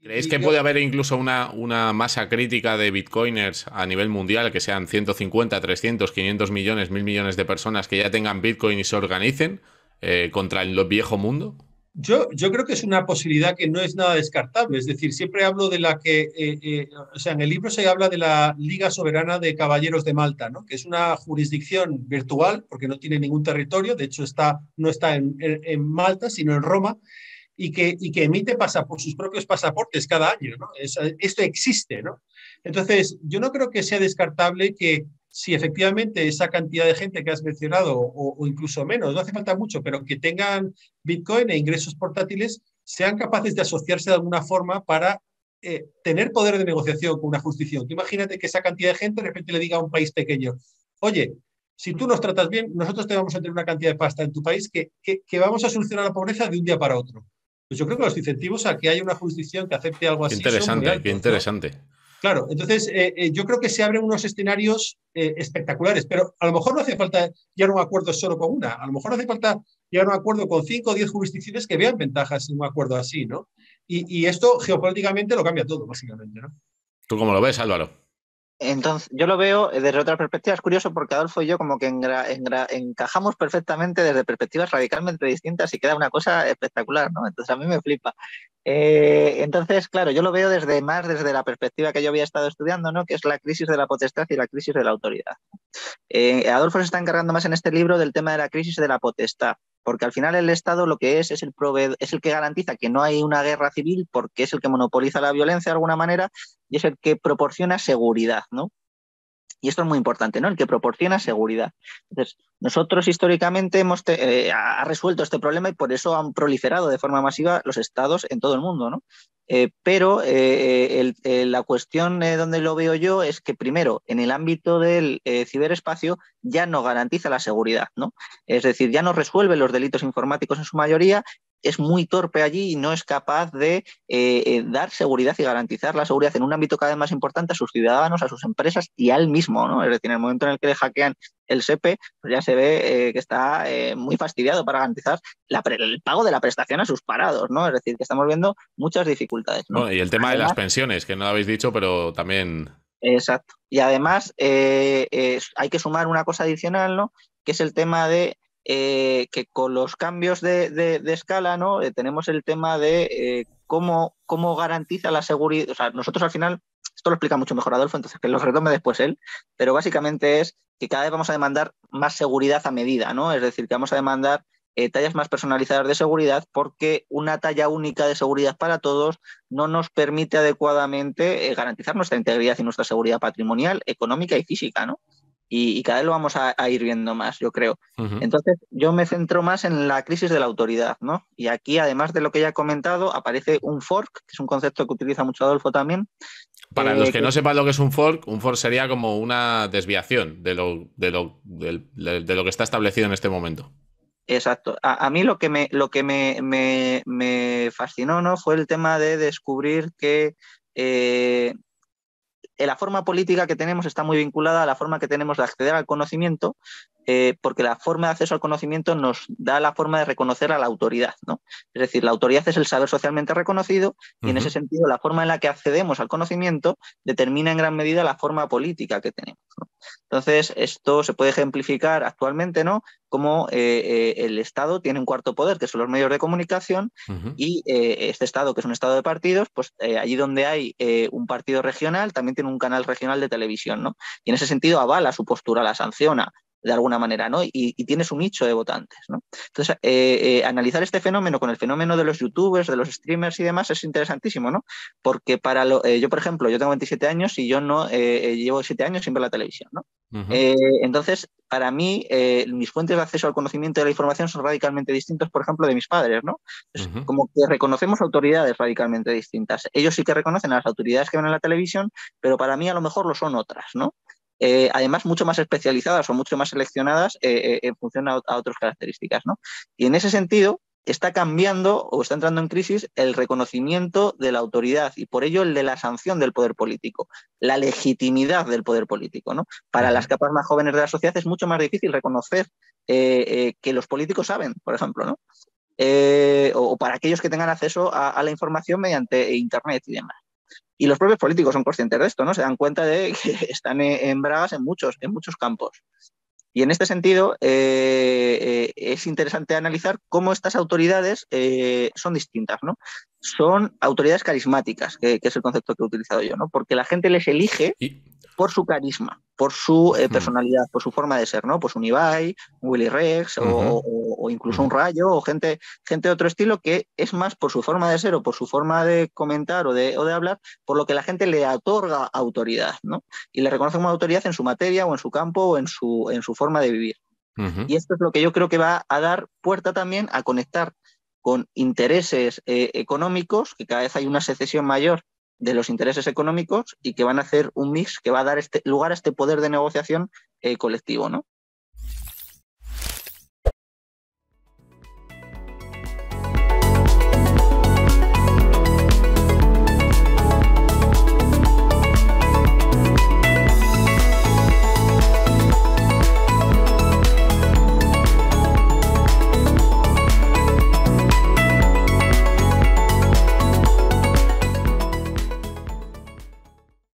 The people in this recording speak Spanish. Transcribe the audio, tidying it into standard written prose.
¿Creéis que puede haber incluso una masa crítica de bitcoiners a nivel mundial, que sean 150, 300, 500 millones, 1000 millones de personas que ya tengan bitcoin y se organicen contra el viejo mundo? Yo creo que es una posibilidad que no es nada descartable. Es decir, siempre hablo de la que, o sea, en el libro se habla de la Liga Soberana de Caballeros de Malta, ¿no? Que es una jurisdicción virtual, porque no tiene ningún territorio, de hecho no está en Malta, sino en Roma, y que emite sus propios pasaportes cada año, ¿no? Esto existe, ¿no? Entonces, yo no creo que sea descartable que si efectivamente esa cantidad de gente que has mencionado, o incluso menos, no hace falta mucho, pero que tengan Bitcoin e ingresos portátiles, sean capaces de asociarse de alguna forma para tener poder de negociación con una jurisdicción. Tú imagínate que esa cantidad de gente de repente le diga a un país pequeño, oye, si tú nos tratas bien, nosotros te vamos a tener una cantidad de pasta en tu país que vamos a solucionar la pobreza de un día para otro. Pues yo creo que los incentivos a que haya una jurisdicción que acepte algo Qué así son muy interesante, qué altos, ¿no? interesante. Claro, entonces yo creo que se abren unos escenarios espectaculares, pero a lo mejor no hace falta llegar a un acuerdo solo con una, a lo mejor hace falta llegar a un acuerdo con 5 o 10 jurisdicciones que vean ventajas en un acuerdo así, ¿no? Y esto geopolíticamente lo cambia todo, básicamente, ¿no? ¿Tú cómo lo ves, Álvaro? Entonces, yo lo veo desde otra perspectiva. Es curioso porque Adolfo y yo como que encajamos perfectamente desde perspectivas radicalmente distintas y queda una cosa espectacular, ¿no? Entonces a mí me flipa. Entonces, claro, yo lo veo más desde la perspectiva que yo había estado estudiando, ¿no? Que es la crisis de la potestad y la crisis de la autoridad. Adolfo se está encargando más en este libro del tema de la crisis de la potestad, porque al final el Estado lo que es el proveedor, es el que garantiza que no hay una guerra civil, porque es el que monopoliza la violencia de alguna manera y es el que proporciona seguridad, ¿no? Y esto es muy importante, ¿no? El que proporciona seguridad. Entonces, nosotros históricamente ha resuelto este problema y por eso han proliferado de forma masiva los estados en todo el mundo, ¿no? Pero la cuestión donde lo veo yo es que, primero, en el ámbito del ciberespacio ya no garantiza la seguridad, ¿no? Es decir, ya no resuelve los delitos informáticos en su mayoría, es muy torpe allí y no es capaz de dar seguridad y garantizar la seguridad en un ámbito cada vez más importante a sus ciudadanos, a sus empresas y a él mismo, ¿no? Es decir, en el momento en el que le hackean el SEPE, pues ya se ve que está muy fastidiado para garantizar el pago de la prestación a sus parados, ¿no? Es decir, que estamos viendo muchas dificultades, ¿no? Bueno, y el tema de las Además, pensiones, que no lo habéis dicho, pero también... exacto. Y además hay que sumar una cosa adicional, ¿no? Que es el tema de que con los cambios de escala, ¿no? Tenemos el tema de cómo garantiza la seguridad. O sea, nosotros al final, esto lo explica mucho mejor Adolfo, entonces que lo retome después él, pero básicamente es que cada vez vamos a demandar más seguridad a medida, ¿no? Es decir, que vamos a demandar tallas más personalizadas de seguridad porque una talla única de seguridad para todos no nos permite adecuadamente garantizar nuestra integridad y nuestra seguridad patrimonial, económica y física, ¿no? Y cada vez lo vamos a ir viendo más, yo creo. Uh -huh. Entonces, yo me centro más en la crisis de la autoridad, ¿no? Y aquí, además de lo que ya he comentado, aparece un fork, que es un concepto que utiliza mucho Adolfo también. Para los que Que no sepan lo que es un fork sería como una desviación de lo que está establecido en este momento. Exacto. A mí lo que me fascinó, ¿no? Fue el tema de descubrir que la forma política que tenemos está muy vinculada a la forma que tenemos de acceder al conocimiento, porque la forma de acceso al conocimiento nos da la forma de reconocer a la autoridad, ¿no? Es decir, la autoridad es el saber socialmente reconocido y en ese sentido la forma en la que accedemos al conocimiento determina en gran medida la forma política que tenemos, ¿no? Entonces, esto se puede ejemplificar actualmente, ¿no? Como el Estado tiene un cuarto poder, que son los medios de comunicación, y este Estado, que es un Estado de partidos, pues allí donde hay un partido regional, también tiene un canal regional de televisión, ¿no? Y en ese sentido avala su postura, la sanciona de alguna manera, ¿no? Y tiene su nicho de votantes, ¿no? Entonces, analizar este fenómeno con el fenómeno de los youtubers, de los streamers y demás es interesantísimo, ¿no? Porque yo, por ejemplo, yo tengo 27 años y yo no llevo 7 años sin ver la televisión, ¿no? Entonces, para mí, mis fuentes de acceso al conocimiento y a la información son radicalmente distintos, por ejemplo, de mis padres, ¿no? Entonces, como que reconocemos autoridades radicalmente distintas. Ellos sí que reconocen a las autoridades que ven en la televisión, pero para mí a lo mejor lo son otras, ¿no? Además, mucho más especializadas o mucho más seleccionadas en función a otras características, ¿no? Y en ese sentido, está cambiando o está entrando en crisis el reconocimiento de la autoridad y por ello el de la sanción del poder político, la legitimidad del poder político, ¿no? Para las capas más jóvenes de la sociedad es mucho más difícil reconocer que los políticos saben, por ejemplo, ¿no? o para aquellos que tengan acceso a la información mediante Internet y demás. Y los propios políticos son conscientes de esto, ¿no? Se dan cuenta de que están en bragas en muchos campos. Y en este sentido, es interesante analizar cómo estas autoridades son distintas, ¿no? Son autoridades carismáticas, que es el concepto que he utilizado yo, ¿no? Porque la gente les elige por su carisma, por su personalidad, por su forma de ser, ¿no? Pues un Ibai, un Willy Rex o incluso un Rayo o gente de otro estilo que es más por su forma de ser o por su forma de comentar o de hablar, por lo que la gente le otorga autoridad, ¿no? Y le reconoce como autoridad en su materia o en su campo o en su forma de vivir. Y esto es lo que yo creo que va a dar puerta también a conectar con intereses económicos, que cada vez hay una secesión mayor de los intereses económicos y que van a hacer un mix que va a dar lugar a este poder de negociación colectivo, ¿no?